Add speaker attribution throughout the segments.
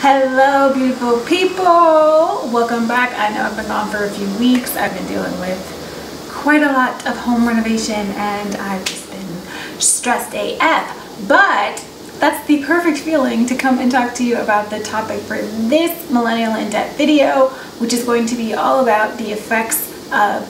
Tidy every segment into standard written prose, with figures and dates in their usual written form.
Speaker 1: Hello beautiful people, welcome back. I know I've been gone for a few weeks. I've been dealing with quite a lot of home renovation and I've just been stressed AF, but that's the perfect feeling to come and talk to you about the topic for this Millennial in Debt video, which is going to be all about the effects of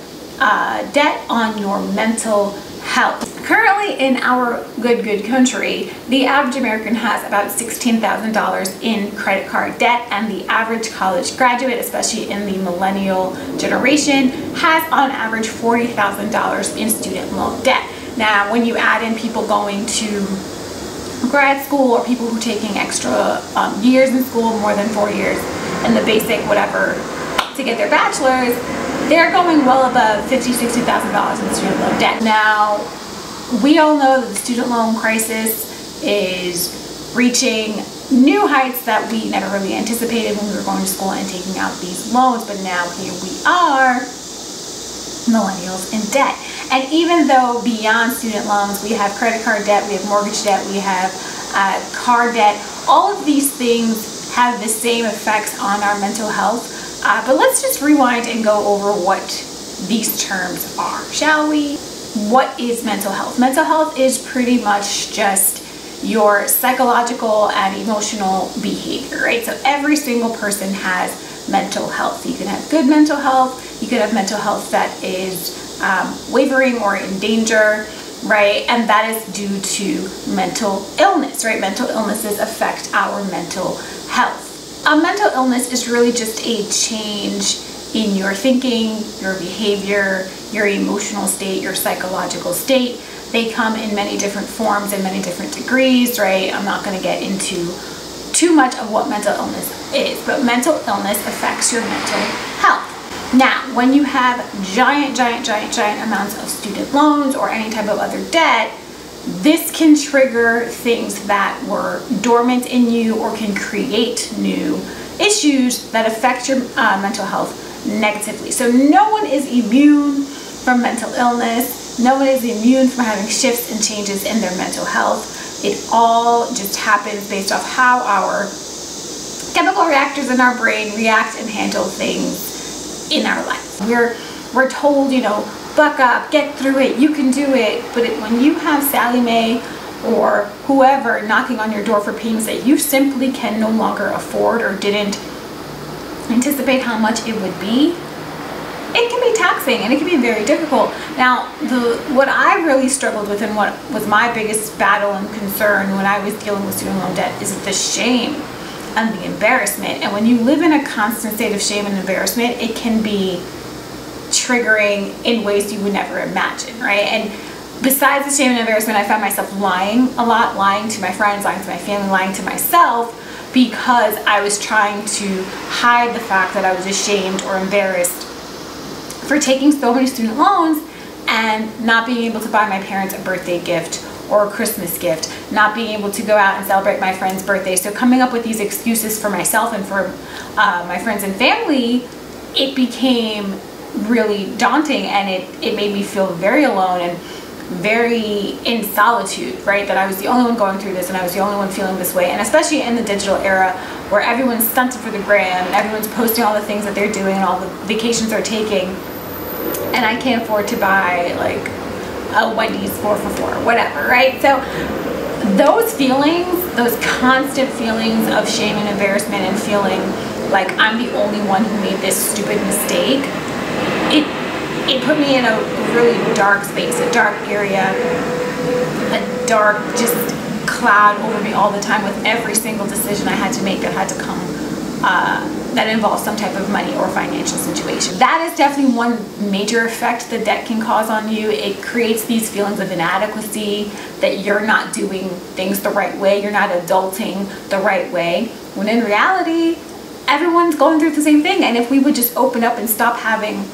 Speaker 1: debt on your mental health. Currently in our good country, the average American has about $16,000 in credit card debt, and the average college graduate, especially in the millennial generation, has on average $40,000 in student loan debt. Now, when you add in people going to grad school or people who are taking extra years in school, more than 4 years, and the basic whatever to get their bachelor's, they're going well above $50,000, $60,000 in student loan debt. Now, we all know that the student loan crisis is reaching new heights that we never really anticipated when we were going to school and taking out these loans, but now here we are, millennials in debt. And even though beyond student loans, we have credit card debt, we have mortgage debt, we have car debt, all of these things have the same effects on our mental health. But let's just rewind and go over what these terms are, shall we? What is mental health? Mental health is pretty much just your psychological and emotional behavior, right? So every single person has mental health. You can have good mental health, you could have mental health that is wavering or in danger, right? And that is due to mental illness, right? Mental illnesses affect our mental health. A mental illness is really just a change in your thinking, your behavior, your emotional state, your psychological state. They come in many different forms and many different degrees, right? I'm not going to get into too much of what mental illness is, but mental illness affects your mental health. Now, when you have giant amounts of student loans or any type of other debt, this can trigger things that were dormant in you or can create new issues that affect your mental health negatively. So no one is immune from mental illness. No one is immune from having shifts and changes in their mental health. It all just happens based off how our chemical reactors in our brain react and handle things in our life. We're told, you know, buck up, get through it, you can do it. But when you have Sally Mae or whoever knocking on your door for payments that you simply can no longer afford or didn't anticipate how much it would be, it can be taxing and it can be very difficult. Now, what I really struggled with and what was my biggest battle and concern when I was dealing with student loan debt is the shame and the embarrassment. And when you live in a constant state of shame and embarrassment, it can be triggering in ways you would never imagine, right? And besides the shame and embarrassment, I found myself lying a lot, lying to my friends, lying to my family, lying to myself, because I was trying to hide the fact that I was ashamed or embarrassed for taking so many student loans and not being able to buy my parents a birthday gift or a Christmas gift, not being able to go out and celebrate my friend's birthday. So coming up with these excuses for myself and for my friends and family, it became really daunting, and it made me feel very alone and very in solitude, right? That I was the only one going through this and I was the only one feeling this way. And especially in the digital era where everyone's stunted for the gram and everyone's posting all the things that they're doing and all the vacations they're taking, and I can't afford to buy like a Wendy's 4 for $4, whatever, right? So those feelings, those constant feelings of shame and embarrassment and feeling like I'm the only one who made this stupid mistake, it put me in a really dark space, a dark area, a dark just cloud over me all the time with every single decision I had to make that had to come, that involved some type of money or financial situation. That is definitely one major effect that debt can cause on you. It creates these feelings of inadequacy, that you're not doing things the right way, you're not adulting the right way, when in reality, everyone's going through the same thing. And if we would just open up and stop having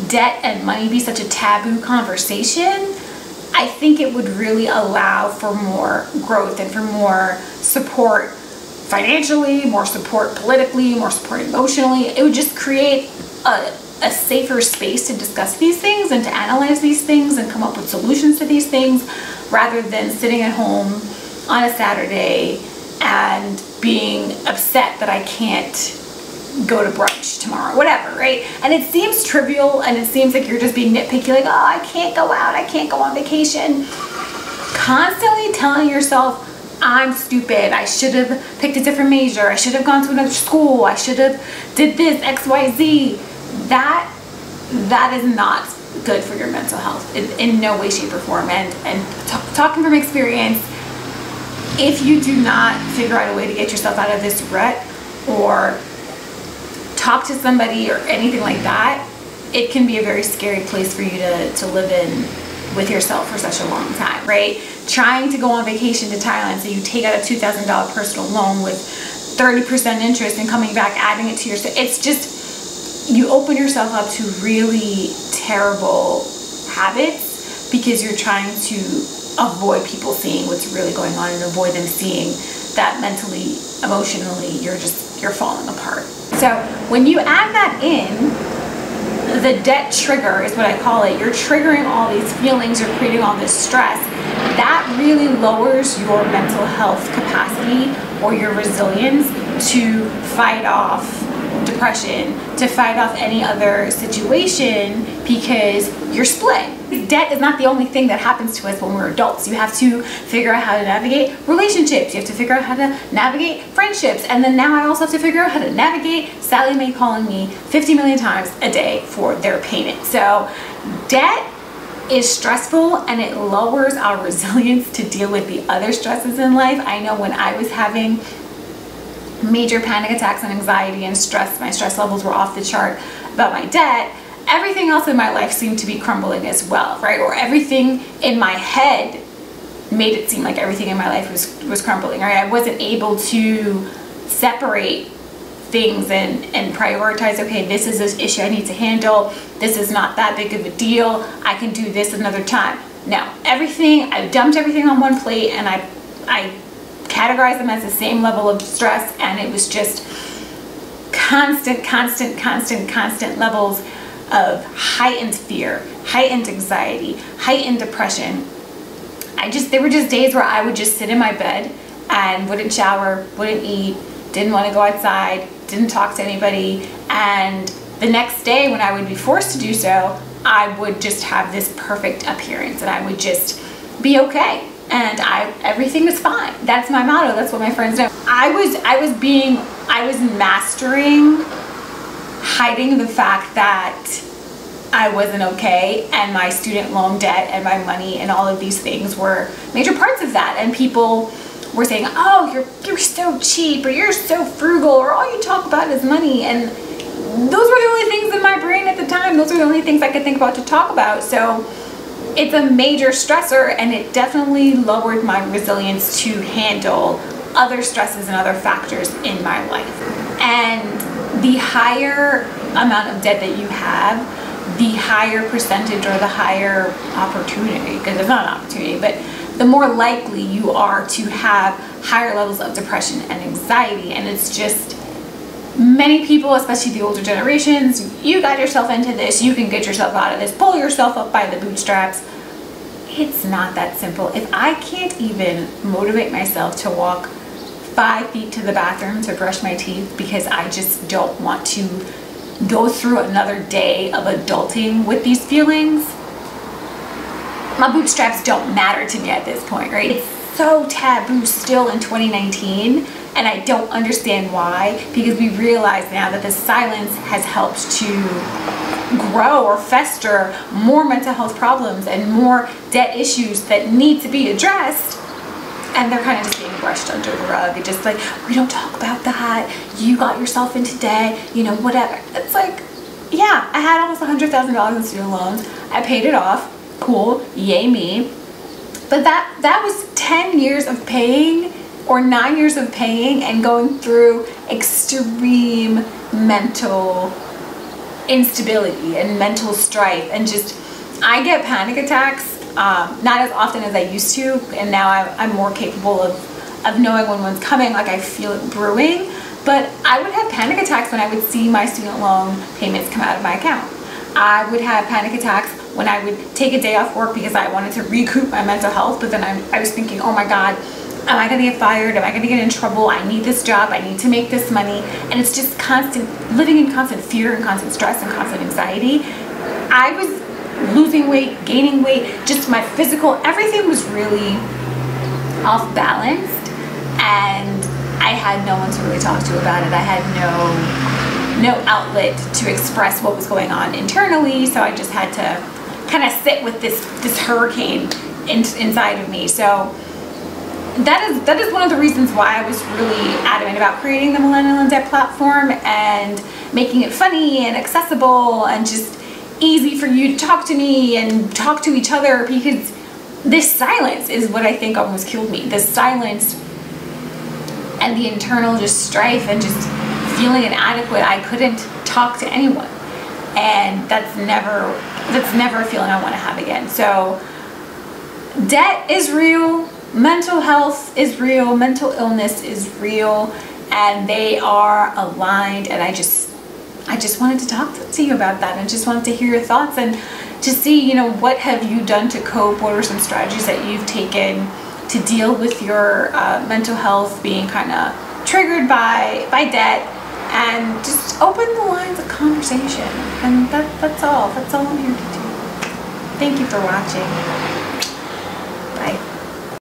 Speaker 1: debt and money be such a taboo conversation, I think it would really allow for more growth and for more support financially, more support politically, more support emotionally. It would just create a safer space to discuss these things and to analyze these things and come up with solutions to these things, rather than sitting at home on a Saturday and being upset that I can't go to brunch tomorrow, whatever, right? And it seems trivial, and it seems like you're just being nitpicky, like, oh, I can't go out, I can't go on vacation. Constantly telling yourself, I'm stupid, I should have picked a different major, I should have gone to another school, I should have did this, XYZ. That is not good for your mental health in no way, shape, or form. And talking from experience, if you do not figure out a way to get yourself out of this rut, or talk to somebody or anything like that, it can be a very scary place for you to live in with yourself for such a long time, right? Trying to go on vacation to Thailand, so you take out a $2,000 personal loan with 30% interest and coming back, adding it to your, it's just, you open yourself up to really terrible habits because you're trying to avoid people seeing what's really going on and avoid them seeing that mentally, emotionally, you're falling apart. So when you add that in, the debt trigger is what I call it. You're triggering all these feelings, you're creating all this stress. That really lowers your mental health capacity or your resilience to fight off depression, to fight off any other situation, because you're split. Debt is not the only thing that happens to us when we're adults. You have to figure out how to navigate relationships. You have to figure out how to navigate friendships. And then now I also have to figure out how to navigate Sally Mae calling me 50 million times a day for their payment. So debt is stressful, and it lowers our resilience to deal with the other stresses in life. I know when I was having major panic attacks and anxiety and stress, my stress levels were off the chart about my debt, everything else in my life seemed to be crumbling as well, right? Or everything in my head made it seem like everything in my life was crumbling, right? I wasn't able to separate things and prioritize, okay, this is this issue I need to handle, this is not that big of a deal, I can do this another time. No, I dumped everything on one plate, and I categorized them as the same level of stress, and it was just constant levels of heightened fear, heightened anxiety, heightened depression. There were just days where I would just sit in my bed and wouldn't shower, wouldn't eat, didn't want to go outside, didn't talk to anybody, and the next day when I would be forced to do so, I would just have this perfect appearance, and I would just be okay, and everything is fine. That's my motto. That's what my friends know. I was mastering hiding the fact that I wasn't okay, and my student loan debt and my money and all of these things were major parts of that. And people were saying, oh, you're so cheap, or you're so frugal, or all you talk about is money. And those were the only things in my brain at the time. Those were the only things I could think about to talk about. So it's a major stressor, and it definitely lowered my resilience to handle other stresses and other factors in my life. And the higher amount of debt that you have, the higher percentage or the higher opportunity, because it's not an opportunity, but the more likely you are to have higher levels of depression and anxiety. And it's just, many people, especially the older generations, you got yourself into this, you can get yourself out of this, pull yourself up by the bootstraps. It's not that simple. If I can't even motivate myself to walk 5 feet to the bathroom to brush my teeth because I just don't want to go through another day of adulting with these feelings, my bootstraps don't matter to me at this point, right? It's so taboo still in 2019, and I don't understand why, because we realize now that the silence has helped to grow or fester more mental health problems and more debt issues that need to be addressed, and they're kind of just being brushed under the rug. It's just like, we don't talk about that, you got yourself into debt, you know, whatever. It's like, yeah, I had almost $100,000 in student loans, I paid it off, cool, yay me. But that was 10 years of paying, or 9 years of paying, and going through extreme mental instability and mental strife. And just, I get panic attacks, not as often as I used to, and now I'm more capable of knowing when one's coming, like I feel it brewing. But I would have panic attacks when I would see my student loan payments come out of my account. I would have panic attacks when I would take a day off work because I wanted to recoup my mental health, but then I was thinking, oh my God, am I gonna get fired? Am I gonna get in trouble? I need this job, I need to make this money. And it's just constant, living in constant fear and constant stress and constant anxiety. I was losing weight, gaining weight, just my physical, everything was really off balanced, and I had no one to really talk to about it. I had no outlet to express what was going on internally, so I just had to kind of sit with this hurricane inside of me. So that is one of the reasons why I was really adamant about creating the Millennial in Debt platform and making it funny and accessible and just easy for you to talk to me and talk to each other, because this silence is what I think almost killed me. This silence and the internal just strife and just feeling inadequate. I couldn't talk to anyone, and that's never a feeling I want to have again. So debt is real, mental health is real, mental illness is real, and they are aligned. And I just wanted to talk to you about that, and just wanted to hear your thoughts and to see, you know, what have you done to cope? What are some strategies that you've taken to deal with your mental health being kind of triggered by debt? And just open the lines of conversation. And that's all I'm here to do. Thank you for watching.